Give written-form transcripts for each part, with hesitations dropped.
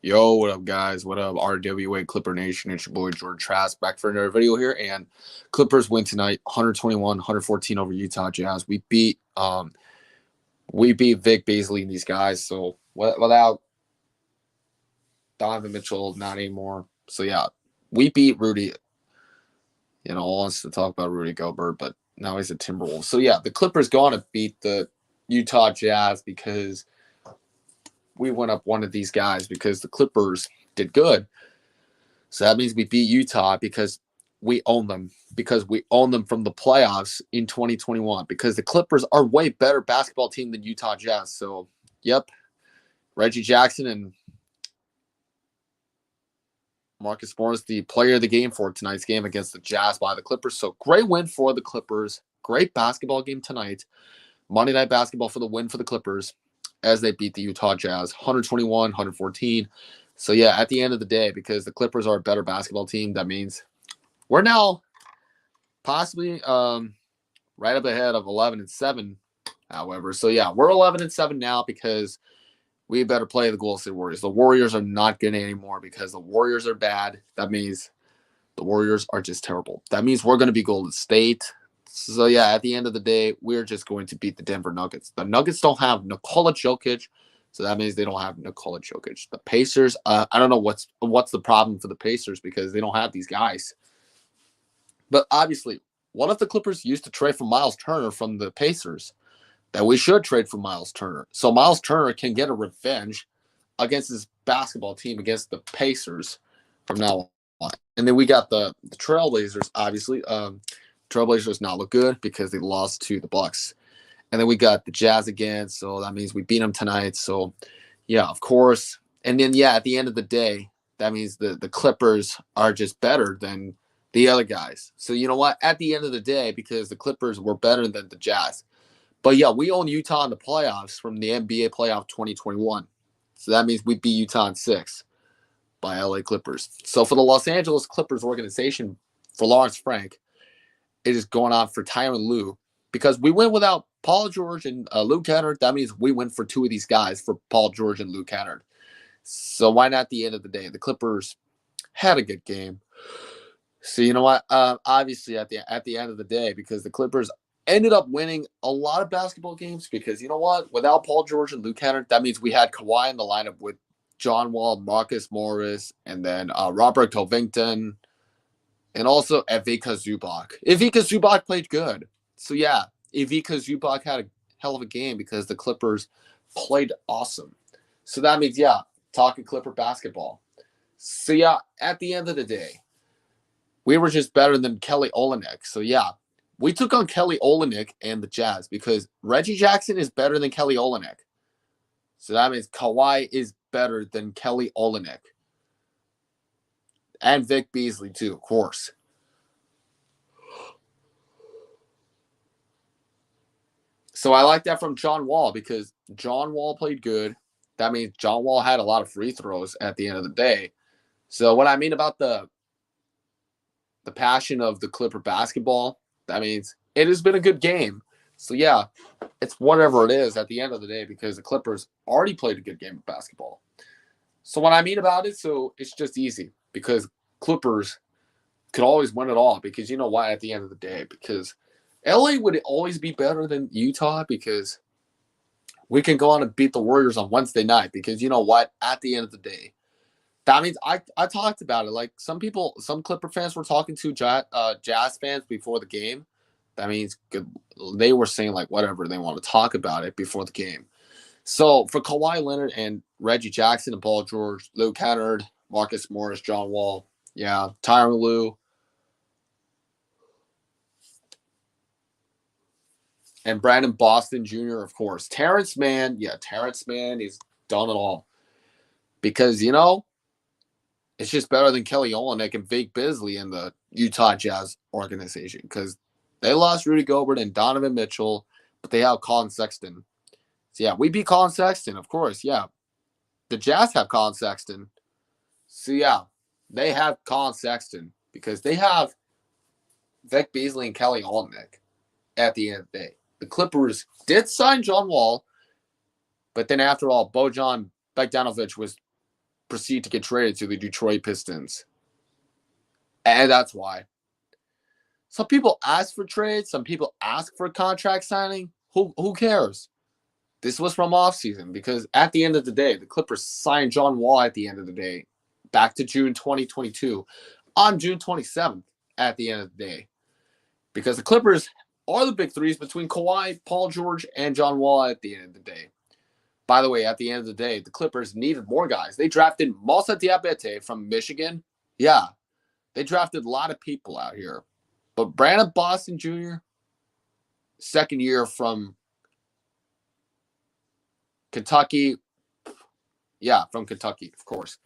Yo, what up, guys? What up, RWA Clipper Nation? It's your boy George Trask back for another video here. And Clippers win tonight, 121, 114 over Utah Jazz. We beat Vic Beasley and these guys. So without Donovan Mitchell, not anymore. So yeah, we beat Rudy. Wants to talk about Rudy Gobert, but now he's a Timberwolves. So yeah, the Clippers go on to beat the Utah Jazz because we went up one of these guys because the Clippers did good. So that means we beat Utah because we own them. Because we own them from the playoffs in 2021. Because the Clippers are way better basketball team than Utah Jazz. So, yep, Reggie Jackson and Marcus Morris, the player of the game for tonight's game against the Jazz by the Clippers. So great win for the Clippers. Great basketball game tonight. Monday Night Basketball for the win for the Clippers as they beat the Utah Jazz 121, 114. So, yeah, at the end of the day, because the Clippers are a better basketball team, that means we're now possibly right up ahead of 11-7, however. So, yeah, we're 11-7 now because we better play the Golden State Warriors. The Warriors are not good anymore because the Warriors are bad. That means the Warriors are just terrible. That means we're going to be Golden State. So, yeah, at the end of the day, we're just going to beat the Denver Nuggets. The Nuggets don't have Nikola Jokic, so that means they don't have Nikola Jokic. The Pacers, I don't know what's the problem for the Pacers because they don't have these guys. But obviously, what if the Clippers used to trade for Miles Turner from the Pacers? That we should trade for Miles Turner. So Miles Turner can get a revenge against his basketball team, against the Pacers from now on. And then we got the Trailblazers, obviously. Trailblazers not look good because they lost to the Bucks. And then we got the Jazz again, so that means we beat them tonight. So, yeah, of course. And then, yeah, at the end of the day, that means the Clippers are just better than the other guys. So, you know what? At the end of the day, because the Clippers were better than the Jazz. But, yeah, we own Utah in the playoffs from the NBA playoff 2021. So that means we beat Utah in 6 by LA Clippers. So for the Los Angeles Clippers organization, for Lawrence Frank, it is going on for Tyronn Lue because we went without Paul George and Luke Kennard. That means we went for two of these guys for Paul George and Luke Kennard. So why not at the end of the day? The Clippers had a good game. So you know what? Obviously at the end of the day, because the Clippers ended up winning a lot of basketball games because you know what? Without Paul George and Luke Kennard, that means we had Kawhi in the lineup with John Wall, Marcus Morris, and then Robert Covington. And also Ivica Zubac. Ivica Zubac played good. So, yeah, Ivica Zubac had a hell of a game because the Clippers played awesome. So that means, yeah, talking Clipper basketball. So, yeah, at the end of the day, we were just better than Kelly Olynyk. So, yeah, we took on Kelly Olynyk and the Jazz because Reggie Jackson is better than Kelly Olynyk. So that means Kawhi is better than Kelly Olynyk. And Vic Beasley, too, of course. So I like that from John Wall because John Wall played good. That means John Wall had a lot of free throws at the end of the day. So what I mean about the passion of the Clipper basketball, that means it has been a good game. So, yeah, it's whatever it is at the end of the day because the Clippers already played a good game of basketball. So what I mean about it, so it's just easy because Clippers could always win it all because you know why at the end of the day? Because LA would always be better than Utah because we can go on and beat the Warriors on Wednesday night because you know what? At the end of the day, that means I talked about it. Like some Clipper fans were talking to Jazz fans before the game. That means they were saying like whatever they want to talk about it before the game. So for Kawhi Leonard and Reggie Jackson and Paul George, Luke Kennard, Marcus Morris, John Wall, yeah, Tyronn Lue, and Brandon Boston Jr., of course. Terrence Mann, he's done it all. Because, you know, it's just better than Kelly Olynyk and Vic Beasley in the Utah Jazz organization. Because they lost Rudy Gobert and Donovan Mitchell, but they have Colin Sexton. So, yeah, we beat Colin Sexton, of course, yeah. The Jazz have Colin Sexton. So, yeah, they have Colin Sexton because they have Vic Beasley and Kelly Olynyk at the end of the day. The Clippers did sign John Wall, but then after all, Bojan Bogdanovic was proceed to get traded to the Detroit Pistons. And that's why. Some people ask for trades. Some people ask for a contract signing. Who cares? This was from offseason because at the end of the day, the Clippers signed John Wall at the end of the day back to June 2022 on June 27th at the end of the day because the Clippers are the big threes between Kawhi, Paul George, and John Wall at the end of the day. By the way, at the end of the day, the Clippers needed more guys. They drafted Moussa Diabate from Michigan. Yeah, they drafted a lot of people out here. But Brandon Boston Jr., second year from Kentucky. Yeah, from Kentucky, of course.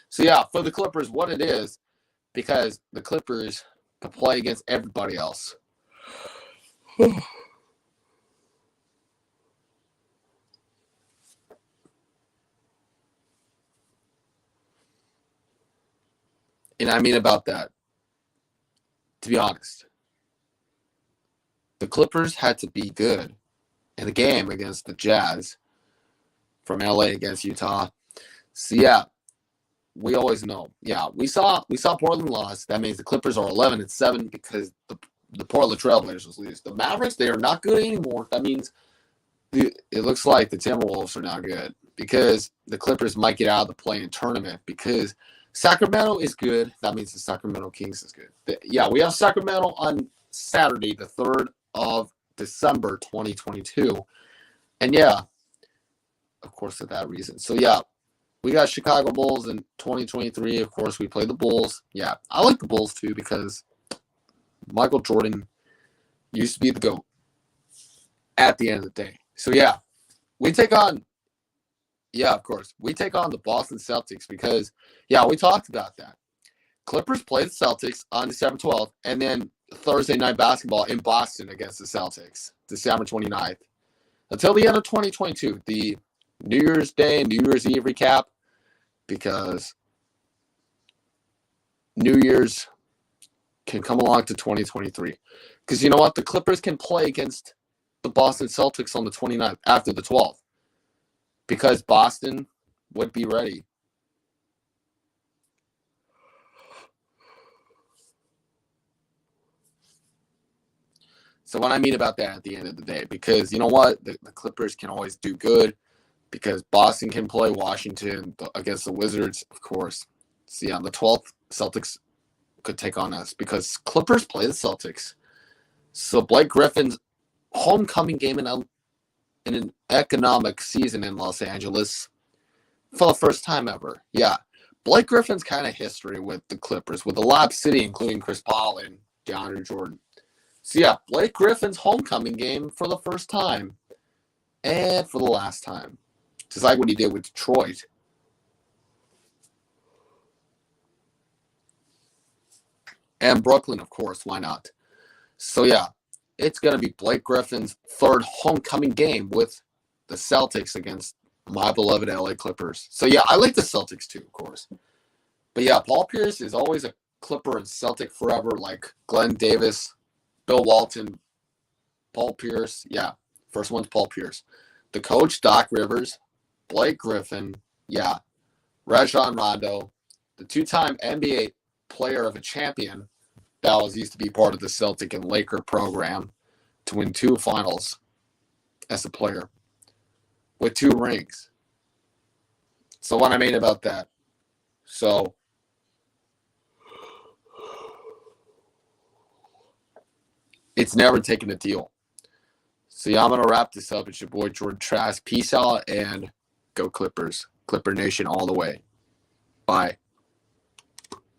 So, yeah, for the Clippers, what it is, because the Clippers can play against everybody else. And I mean about that, to be honest, the Clippers had to be good in the game against the Jazz from LA against Utah. So yeah, we always know. Yeah, we saw Portland lost. That means the Clippers are 11-7 because the Portland Trailblazers lose. The Mavericks, they are not good anymore. That means it looks like the Timberwolves are not good because the Clippers might get out of the play-in tournament because Sacramento is good. That means the Sacramento Kings is good. Yeah, we have Sacramento on Saturday, the 3rd of December, 2022. And yeah, of course, for that reason. So yeah, we got Chicago Bulls in 2023. Of course, we play the Bulls. Yeah, I like the Bulls too because Michael Jordan used to be the GOAT at the end of the day. So yeah, we take on the Boston Celtics because, yeah, we talked about that. Clippers play the Celtics on December 12th, and then Thursday night basketball in Boston against the Celtics, December 29th. Until the end of 2022, the New Year's Day and New Year's Eve recap, because New Year's can come along to 2023. Because you know what? The Clippers can play against the Boston Celtics on the 29th after the 12th. Because Boston would be ready. So what I mean about that at the end of the day, because you know what? The Clippers can always do good because Boston can play Washington against the Wizards, of course. See, on the 12th, Celtics could take on us because Clippers play the Celtics. So Blake Griffin's homecoming game in an economic season in Los Angeles for the first time ever. Yeah. Blake Griffin's kind of history with the Clippers, with the Lob City, including Chris Paul and DeAndre Jordan. So yeah, Blake Griffin's homecoming game for the first time and for the last time. Just like what he did with Detroit. And Brooklyn, of course. Why not? So yeah, it's going to be Blake Griffin's third homecoming game with the Celtics against my beloved LA Clippers. So yeah, I like the Celtics too, of course. But yeah, Paul Pierce is always a Clipper and Celtic forever, like Glenn Davis, Bill Walton, Paul Pierce. Yeah, first one's Paul Pierce. The coach, Doc Rivers, Blake Griffin. Yeah, Rajon Rondo, the two-time NBA player of a champion that was used to be part of the Celtic and Laker program to win 2 finals as a player with 2 rings. So what I mean about that. So it's never taken a deal. So yeah, I'm going to wrap this up. It's your boy Jordan Trask. Peace out and go Clippers. Clipper Nation all the way. Bye.